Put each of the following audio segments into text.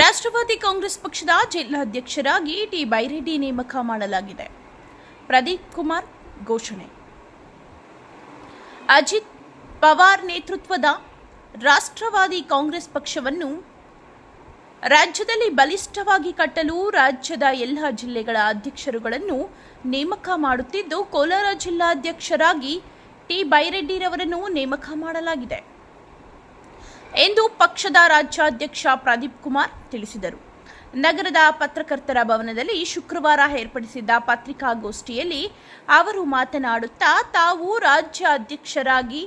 ರಾಷ್ಟ್ರವಾದಿ ಕಾಂಗ್ರೆಸ್ ಪಕ್ಷದ ಜಿಲ್ಲಾಧ್ಯಕ್ಷರಾಗಿ ಟಿ ಬೈರೆಡ್ಡಿ ನೇಮಕ ಮಾಡಲಾಗಿದೆ. ಪ್ರದೀಪ್ ಕುಮಾರ್ ಘೋಷಣೆ. ಅಜಿತ್ ಪವಾರ್ ನೇತೃತ್ವದ ರಾಷ್ಟ್ರವಾದಿ ಕಾಂಗ್ರೆಸ್ ಪಕ್ಷವನ್ನು ರಾಜ್ಯದಲ್ಲಿ ಬಲಿಷ್ಠವಾಗಿ ಕಟ್ಟಲು ರಾಜ್ಯದ ಎಲ್ಲ ಜಿಲ್ಲೆಗಳ ಅಧ್ಯಕ್ಷರುಗಳನ್ನು ನೇಮಕ ಮಾಡುತ್ತಿದ್ದು, ಕೋಲಾರ ಜಿಲ್ಲಾಧ್ಯಕ್ಷರಾಗಿ ಟಿ ಬೈರೆಡ್ಡಿರವರನ್ನು ನೇಮಕ ಮಾಡಲಾಗಿದೆ ಎಂದು ಪಕ್ಷದ ರಾಜ್ಯಾಧ್ಯಕ್ಷ ಪ್ರದೀಪ್ ಕುಮಾರ್ ತಿಳಿಸಿದರು. ನಗರದ ಪತ್ರಕರ್ತರ ಭವನದಲ್ಲಿ ಶುಕ್ರವಾರ ಏರ್ಪಡಿಸಿದ್ದ ಪತ್ರಿಕಾಗೋಷ್ಠಿಯಲ್ಲಿ ಅವರು ಮಾತನಾಡುತ್ತಾ, ತಾವು ರಾಜ್ಯ ಅಧ್ಯಕ್ಷರಾಗಿ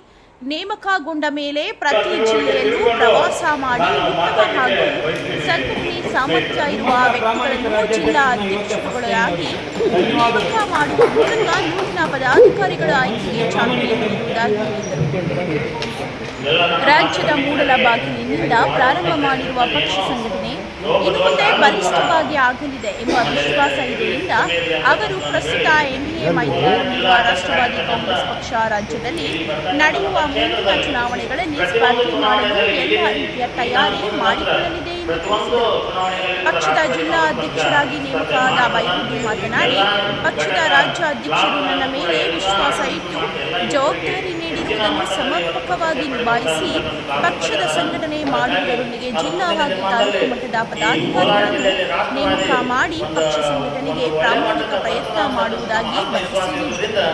ನೇಮಕಗೊಂಡ ಮೇಲೆ ಪ್ರತಿ ಜಿಲ್ಲೆಯಲ್ಲೂ ಪ್ರವಾಸ ಮಾಡಿ ಉತ್ತಮ ಹಾಗೂ ಸಂಘಟನೆ ಸಾಮರ್ಥ್ಯ ಇರುವ ವ್ಯಕ್ತಿಗಳನ್ನು ಜಿಲ್ಲಾ ಅಧ್ಯಕ್ಷರುಗಳಾಗಿ ನೇಮಕ ಮಾಡುವ ಮೂಲಕ ನೂತನ ಪದಾಧಿಕಾರಿಗಳ ಆಯ್ಕೆಗೆ ಚಾಲನೆ ನೀಡುವುದಾಗಿ ಹೇಳಿದರು. ರಾಜ್ಯದ ಮೂಡಲಬಾಗಿಲಿನಿಂದ ಪ್ರಾರಂಭ ಮಾಡಿರುವ ಪಕ್ಷ ಸಂಘಟನೆ ಇನ್ನು ಮುಂದೆ ಬಲಿಷ್ಠವಾಗಿ ಆಗಲಿದೆ ಎಂಬ ವಿಶ್ವಾಸ ಇದೆಯಿಂದ ಅವರು ಪ್ರಸ್ತುತ ಎನ್ಡಿಎ ಮೈತ್ರಿಯಲ್ಲಿರುವ ರಾಷ್ಟ್ರವಾದಿ ಕಾಂಗ್ರೆಸ್ ಪಕ್ಷ ರಾಜ್ಯದಲ್ಲಿ ನಡೆಯುವ ಮುಂದಿನ ಚುನಾವಣೆಗಳಲ್ಲಿ ಸ್ಪರ್ಧೆ ಮಾಡಲು ಎಲ್ಲ ರೀತಿಯ ತಯಾರಿ ಮಾಡಿಕೊಳ್ಳಲಿದೆ ಎಂದು ತಿಳಿಸಿದರು. ಪಕ್ಷದ ಜಿಲ್ಲಾ ಅಧ್ಯಕ್ಷರಾಗಿ ನೇಮಕವಾದ ಬೈರೆಡ್ಡಿ ಮಾತನಾಡಿ, ಪಕ್ಷದ ರಾಜ್ಯ ಅಧ್ಯಕ್ಷರು ನನ್ನ ಮೇಲೆ ವಿಶ್ವಾಸ ಇಟ್ಟು ಜವಾಬ್ದಾರಿ ನೀಡಿರುವುದನ್ನು ಸಮರ್ಪಕವಾಗಿ ನಿಭಾಯಿಸಿ ಪಕ್ಷದ ಸಂಘಟನೆ ಮಾಡುವುದರೊಂದಿಗೆ ಜಿಲ್ಲಾ ಹಾಗೂ ತಾಲೂಕು ಮಟ್ಟದ ಪದಾಧಿಕಾರಿಗಳನ್ನು ನೇಮಕ ಮಾಡಿ ಪಕ್ಷ ಸಂಘಟನೆಗೆ ಪ್ರಾಮಾಣಿಕ ಪ್ರಯತ್ನ ಮಾಡುವುದಾಗಿ ಭರವಸೆ ನೀಡಿದರು.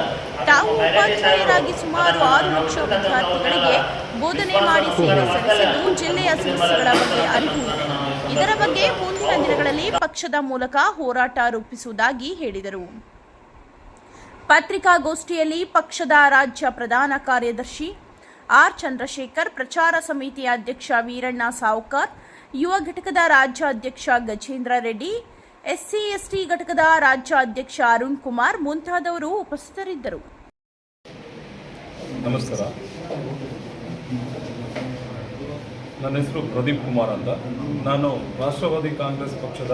ತಾವು ಉಪಾಧ್ಯಾಯರಾಗಿ ಸುಮಾರು 6 ಲಕ್ಷ ವಿದ್ಯಾರ್ಥಿಗಳಿಗೆ ಬೋಧನೆ ಮಾಡಿ ಸೇವೆ ಸಲ್ಲಿಸಲು ಜಿಲ್ಲೆಯ ಸಮಸ್ಯೆಗಳ ಬಗ್ಗೆ ಅರಿವು ಇದೆ. ಇದರ ಬಗ್ಗೆ ಮುಂದಿನ ದಿನಗಳಲ್ಲಿ ಪಕ್ಷದ ಮೂಲಕ ಹೋರಾಟ ರೂಪಿಸುವುದಾಗಿ ಹೇಳಿದರು. ಪತ್ರಿಕಾಗೋಷ್ಠಿಯಲ್ಲಿ ಪಕ್ಷದ ರಾಜ್ಯ ಪ್ರಧಾನ ಕಾರ್ಯದರ್ಶಿ ಆರ್ ಚಂದ್ರಶೇಖರ್, ಪ್ರಚಾರ ಸಮಿತಿಯ ಅಧ್ಯಕ್ಷ ವೀರಣ್ಣ ಸಾವುಕಾರ್, ಯುವ ಘಟಕದ ರಾಜ್ಯ ಅಧ್ಯಕ್ಷ ಗಜೇಂದ್ರ ರೆಡ್ಡಿ, ಎಸ್ಸಿ ಎಸ್ಟಿ ಘಟಕದ ರಾಜ್ಯ ಅಧ್ಯಕ್ಷ ಅರುಣ್ ಕುಮಾರ್ ಮುಂತಾದವರು ಉಪಸ್ಥಿತರಿದ್ದರು. ನಮಸ್ಕಾರ. ನನ್ನ ಹೆಸರು ಪ್ರದೀಪ್ ಕುಮಾರ್ ಅಂತ. ನಾನು ರಾಷ್ಟ್ರವಾದಿ ಕಾಂಗ್ರೆಸ್ ಪಕ್ಷದ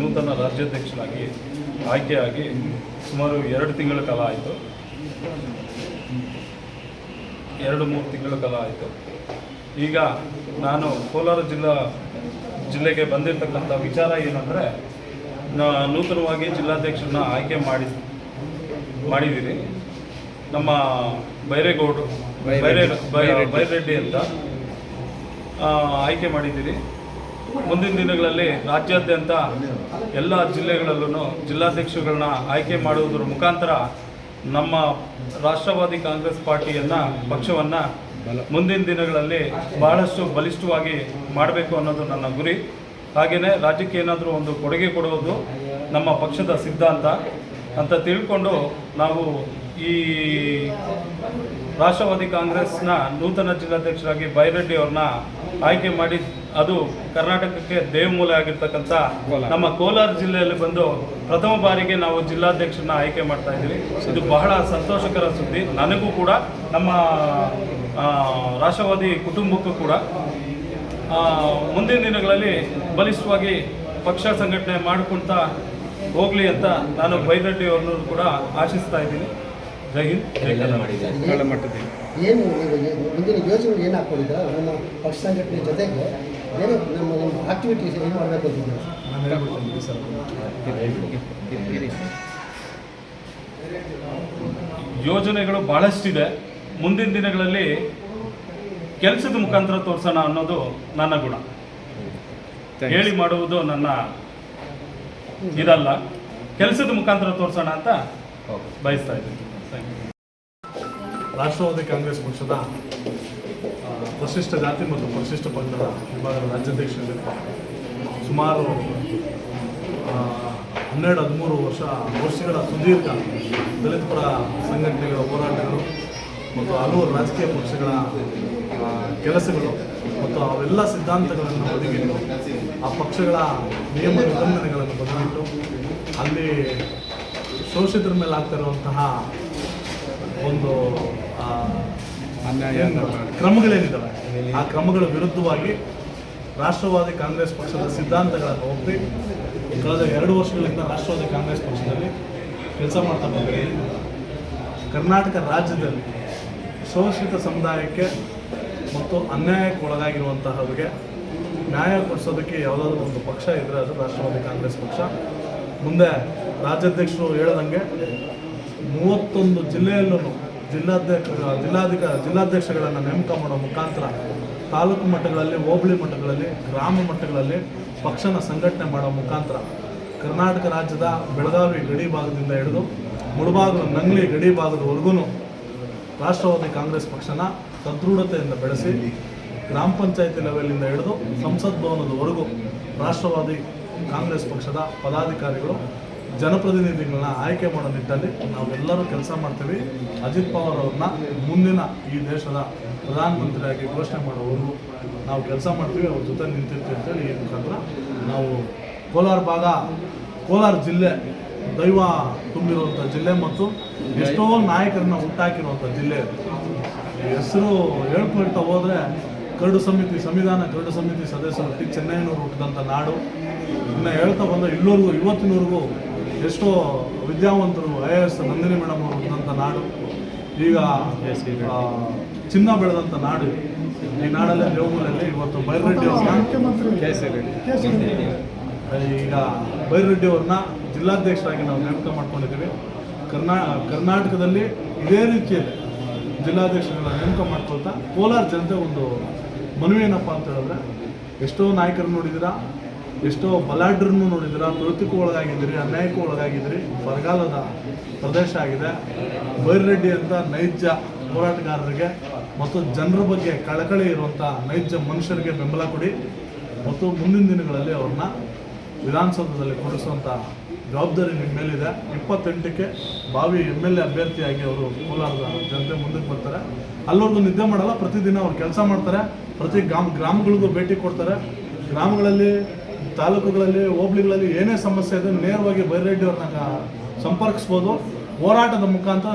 ನೂತನ ರಾಜ್ಯಾಧ್ಯಕ್ಷನಾಗಿ ಆಯ್ಕೆಯಾಗಿ ಸುಮಾರು 2 ತಿಂಗಳ ಕಾಲ ಆಯಿತು. 2-3 ತಿಂಗಳ ಕಾಲ ಆಯಿತು. ಈಗ ನಾನು ಕೋಲಾರ ಜಿಲ್ಲೆಗೆ ಬಂದಿರತಕ್ಕಂಥ ವಿಚಾರ ಏನಂದರೆ, ನೂತನವಾಗಿ ಜಿಲ್ಲಾಧ್ಯಕ್ಷರನ್ನ ಆಯ್ಕೆ ಮಾಡಿದ್ದೀರಿ. ನಮ್ಮ ಬೈರೆಡ್ಡಿ ಅಂತ ಆಯ್ಕೆ ಮಾಡಿದ್ದೀರಿ. ಮುಂದಿನ ದಿನಗಳಲ್ಲಿ ರಾಜ್ಯಾದ್ಯಂತ ಎಲ್ಲ ಜಿಲ್ಲೆಗಳಲ್ಲೂ ಜಿಲ್ಲಾಧ್ಯಕ್ಷರುಗಳನ್ನ ಆಯ್ಕೆ ಮಾಡುವುದರ ಮುಖಾಂತರ ನಮ್ಮ ರಾಷ್ಟ್ರವಾದಿ ಕಾಂಗ್ರೆಸ್ ಪಕ್ಷವನ್ನು ಮುಂದಿನ ದಿನಗಳಲ್ಲಿ ಬಹಳಷ್ಟು ಬಲಿಷ್ಠವಾಗಿ ಮಾಡಬೇಕು ಅನ್ನೋದು ನನ್ನ ಗುರಿ. ಹಾಗೆಯೇ ರಾಜ್ಯಕ್ಕೆ ಏನಾದರೂ ಒಂದು ಕೊಡುಗೆ ಕೊಡುವುದು ನಮ್ಮ ಪಕ್ಷದ ಸಿದ್ಧಾಂತ ಅಂತ ತಿಳ್ಕೊಂಡು ನಾವು ಈ ರಾಷ್ಟ್ರವಾದಿ ಕಾಂಗ್ರೆಸ್ನ ನೂತನ ಜಿಲ್ಲಾಧ್ಯಕ್ಷರಾಗಿ ಬೈರೆಡ್ಡಿ ಅವ್ರನ್ನ ಆಯ್ಕೆ ಮಾಡಿ, ಅದು ಕರ್ನಾಟಕಕ್ಕೆ ದೇವಮೂಲೆ ಆಗಿರ್ತಕ್ಕಂಥ ನಮ್ಮ ಕೋಲಾರ ಜಿಲ್ಲೆಯಲ್ಲಿ ಬಂದು ಪ್ರಥಮ ಬಾರಿಗೆ ನಾವು ಜಿಲ್ಲಾಧ್ಯಕ್ಷರನ್ನ ಆಯ್ಕೆ ಮಾಡ್ತಾ ಇದ್ದೀವಿ. ಇದು ಬಹಳ ಸಂತೋಷಕರ ಸುದ್ದಿ ನನಗೂ ಕೂಡ, ನಮ್ಮ ರಾಷ್ಟ್ರವಾದಿ ಕುಟುಂಬಕ್ಕೂ ಕೂಡ. ಮುಂದಿನ ದಿನಗಳಲ್ಲಿ ಬಲಿಷ್ಠವಾಗಿ ಪಕ್ಷ ಸಂಘಟನೆ ಮಾಡ್ಕೊಳ್ತಾ ಹೋಗಲಿ ಅಂತ ನಾನು ಬೈರೆಡ್ಡಿ ಅವ್ರನ್ನೂ ಕೂಡ ಆಶಿಸ್ತಾ ಇದ್ದೀನಿ. ಜೈ ಹಿಂದ್, ಜೈ ಕರ್ನಾಟಕ. ಏನು ಮುಂದಿನ ಯೋಜನೆ ಏನು ಹಾಕ್ಕೊಂಡಿದ್ದೀರಾ ನಮ್ಮ ಪಕ್ಷ ಸಂಘಟನೆ ಜೊತೆಗೆ ಏನು ನಮ್ಮ ಆಕ್ಟಿವಿಟೀಸ್ ಏನು ಮಾಡಬೇಕು ಅಂತಿದ್ದೀರಾ? ಯೋಜನೆಗಳು ಭಾಳಷ್ಟಿದೆ. ಮುಂದಿನ ದಿನಗಳಲ್ಲಿ ಕೆಲಸದ ಮುಖಾಂತರ ತೋರಿಸೋಣ ಅನ್ನೋದು ನನ್ನ ಗುಣ. ಹೇಳಿ ಮಾಡುವುದು ನನ್ನ ಇದಲ್ಲ, ಕೆಲಸದ ಮುಖಾಂತರ ತೋರಿಸೋಣ ಅಂತ ಬಯಸ್ತಾ ಇದ್ದೀನಿ. ರಾಷ್ಟ್ರವಾದಿ ಕಾಂಗ್ರೆಸ್ ಪಕ್ಷದ ಪರಿಶಿಷ್ಟ ಜಾತಿ ಮತ್ತು ಪರಿಶಿಷ್ಟ ಪಂಗಡದ ವಿಭಾಗದ ರಾಜ್ಯಾಧ್ಯಕ್ಷರಲ್ಲಿ ಸುಮಾರು 12-13 ವರ್ಷಗಳ ಸುದೀರ್ಘ ದಲಿತ ಪರ ಸಂಘಟನೆಗಳ ಹೋರಾಟಗಳು ಮತ್ತು ಹಲವು ರಾಜಕೀಯ ಪಕ್ಷಗಳ ಕೆಲಸಗಳು ಮತ್ತು ಅವೆಲ್ಲ ಸಿದ್ಧಾಂತಗಳನ್ನು ಬದಿಗಿಟ್ಟು ಆ ಪಕ್ಷಗಳ ನಿಯಮ ನಿಬಂಧನೆಗಳನ್ನು ಬದಿಗಿಟ್ಟು ಅಲ್ಲಿ ಶೋಷಿತರ ಮೇಲೆ ಆಗ್ತಿರುವಂತಹ ಒಂದು ಕ್ರಮಗಳೇನಿದ್ದಾವೆ ಆ ಕ್ರಮಗಳ ವಿರುದ್ಧವಾಗಿ ರಾಷ್ಟ್ರವಾದಿ ಕಾಂಗ್ರೆಸ್ ಪಕ್ಷದ ಸಿದ್ಧಾಂತಗಳನ್ನು ಒಪ್ಪಿ ಕಳೆದ 2 ವರ್ಷಗಳಿಂದ ರಾಷ್ಟ್ರವಾದಿ ಕಾಂಗ್ರೆಸ್ ಪಕ್ಷದಲ್ಲಿ ಕೆಲಸ ಮಾಡ್ತಾ ಬಂದಿದ್ದೀವಿ. ಕರ್ನಾಟಕ ರಾಜ್ಯದಲ್ಲಿ ಶೋಷಿತ ಸಮುದಾಯಕ್ಕೆ ಮತ್ತು ಅನ್ಯಾಯಕ್ಕೆ ಒಳಗಾಗಿರುವಂತಹವರಿಗೆ ನ್ಯಾಯ ಕೊಡಿಸೋದಕ್ಕೆ ಯಾವುದಾದ್ರೂ ಒಂದು ಪಕ್ಷ ಇದ್ದರೆ ಅದು ರಾಷ್ಟ್ರವಾದಿ ಕಾಂಗ್ರೆಸ್ ಪಕ್ಷ. ಮುಂದೆ ರಾಜ್ಯಾಧ್ಯಕ್ಷರು ಹೇಳದಂಗೆ 31 ಜಿಲ್ಲೆಯಲ್ಲೂ ಜಿಲ್ಲಾಧ್ಯಕ್ಷಗಳನ್ನು ನೇಮಕ ಮಾಡೋ ಮುಖಾಂತರ ತಾಲೂಕು ಮಟ್ಟಗಳಲ್ಲಿ, ಹೋಬಳಿ ಮಟ್ಟಗಳಲ್ಲಿ, ಗ್ರಾಮ ಮಟ್ಟಗಳಲ್ಲಿ ಪಕ್ಷನ ಸಂಘಟನೆ ಮಾಡೋ ಮುಖಾಂತರ ಕರ್ನಾಟಕ ರಾಜ್ಯದ ಬೆಳಗಾವಿ ಗಡಿ ಭಾಗದಿಂದ ಹಿಡಿದು ಮುಳಬಾಗಿಲು ನಂಗ್ಲಿ ಗಡಿ ಭಾಗದವರೆಗೂ ರಾಷ್ಟ್ರವಾದಿ ಕಾಂಗ್ರೆಸ್ ಪಕ್ಷನ ಸದೃಢತೆಯಿಂದ ಬೆಳೆಸಿ ಗ್ರಾಮ ಪಂಚಾಯತಿ ಲೆವೆಲಿಂದ ಹಿಡಿದು ಸಂಸತ್ ಭವನದವರೆಗೂ ರಾಷ್ಟ್ರವಾದಿ ಕಾಂಗ್ರೆಸ್ ಪಕ್ಷದ ಪದಾಧಿಕಾರಿಗಳು, ಜನಪ್ರತಿನಿಧಿಗಳನ್ನ ಆಯ್ಕೆ ಮಾಡೋ ನಿಟ್ಟಲ್ಲಿ ನಾವೆಲ್ಲರೂ ಕೆಲಸ ಮಾಡ್ತೀವಿ. ಅಜಿತ್ ಪವಾರ್ ಅವ್ರನ್ನ ಮುಂದಿನ ಈ ದೇಶದ ಪ್ರಧಾನಮಂತ್ರಿಯಾಗಿ ಘೋಷಣೆ ಮಾಡೋವರೆಗೂ ನಾವು ಕೆಲಸ ಮಾಡ್ತೀವಿ, ಅವ್ರ ಜೊತೆ ನಿಂತಿರ್ತೀವಿ ಅಂತೇಳಿ ಈ ಮುಖಾಂತರ ನಾವು ಕೋಲಾರ ಜಿಲ್ಲೆ ದೈವ ತುಂಬಿರುವಂಥ ಜಿಲ್ಲೆ ಮತ್ತು ಎಷ್ಟೋ ನಾಯಕರನ್ನ ಹುಟ್ಟಾಕಿರುವಂಥ ಜಿಲ್ಲೆ. ಹೆಸರು ಹೇಳ್ಕೊಳ್ತಾ ಹೋದರೆ ಸಂವಿಧಾನ ಕರಡು ಸಮಿತಿ ಸದಸ್ಯರು ಟಿ ಚೆನ್ನಯ್ಯನವರು ಹುಟ್ಟಿದಂಥ ನಾಡು. ಇನ್ನು ಹೇಳ್ತಾ ಬಂದರೆ ಇವತ್ತಿನವರೆಗೂ ಎಷ್ಟೋ ವಿದ್ಯಾವಂತರು IAS ನಂದಿನಿ ಮೇಡಮ್ ಅವರು ಹುಟ್ಟಿದಂಥ ನಾಡು. ಈಗ ಚಿನ್ನ ಬೆಳೆದಂಥ ನಾಡು. ಈ ನಾಡಲ್ಲೇ ದೇವಮೂಲಲ್ಲಿ ಇವತ್ತು ಬೈರರೆಡ್ಡಿ ಈಗ ಬೈರರೆಡ್ಡಿ ಅವ್ರನ್ನ ಜಿಲ್ಲಾಧ್ಯಕ್ಷರಾಗಿ ನಾವು ನೇಮಕ ಮಾಡ್ಕೊಂಡಿದ್ದೀವಿ. ಕರ್ನಾಟಕದಲ್ಲಿ ಇದೇ ರೀತಿಯಲ್ಲಿ ಜಿಲ್ಲಾಧ್ಯಕ್ಷರನ್ನ ನೇಮಕ ಮಾಡ್ಕೊಳ್ತಾ ಕೋಲಾರ ಜನತೆ ಒಂದು ಮನವಿ ಏನಪ್ಪ ಅಂತ ಹೇಳಿದ್ರೆ, ಎಷ್ಟೋ ನಾಯಕರನ್ನು ನೋಡಿದ್ದೀರಾ, ಎಷ್ಟೋ ಬಲಾಢ್ಯರನ್ನು ನೋಡಿದ್ದೀರಾ, ತುಳಿತಕ್ಕೂ ಒಳಗಾಗಿದ್ದೀರಿ, ಅನ್ಯಾಯಕ್ಕೂ ಒಳಗಾಗಿದ್ದೀರಿ. ಬರಗಾಲದ ಪ್ರದೇಶ ಆಗಿದೆ. ಬೈರರೆಡ್ಡಿ ಅಂತ ನೈಜ ಹೋರಾಟಗಾರರಿಗೆ ಮತ್ತು ಜನರ ಬಗ್ಗೆ ಕಳಕಳಿ ಇರುವಂಥ ನೈಜ ಮನುಷ್ಯರಿಗೆ ಬೆಂಬಲ ಕೊಡಿ ಮತ್ತು ಮುಂದಿನ ದಿನಗಳಲ್ಲಿ ಅವ್ರನ್ನ ವಿಧಾನಸೌಧದಲ್ಲಿ ಕೂರಿಸುವಂಥ ಜವಾಬ್ದಾರಿ ನಿಮ್ಮ ಮೇಲಿದೆ. 28ಕ್ಕೆ ಭಾವಿ MLA ಅಭ್ಯರ್ಥಿಯಾಗಿ ಅವರು ಕೋಲಾರದ ಜನತೆ ಮುಂದಕ್ಕೆ ಬರ್ತಾರೆ. ಅಲ್ಲಿವರೆಗೂ ನಿದ್ದೆ ಮಾಡಲ್ಲ, ಪ್ರತಿದಿನ ಅವ್ರು ಕೆಲಸ ಮಾಡ್ತಾರೆ. ಪ್ರತಿ ಗ್ರಾಮಗಳಿಗೂ ಭೇಟಿ ಕೊಡ್ತಾರೆ. ಗ್ರಾಮಗಳಲ್ಲಿ, ತಾಲೂಕುಗಳಲ್ಲಿ, ಹೋಬಳಿಗಳಲ್ಲಿ ಏನೇ ಸಮಸ್ಯೆ ಇದೆ ನೇರವಾಗಿ ಬೈರರೆಡ್ಡಿ ಅವ್ರನ್ನ ಸಂಪರ್ಕಿಸ್ಬೋದು. ಹೋರಾಟದ ಮುಖಾಂತರ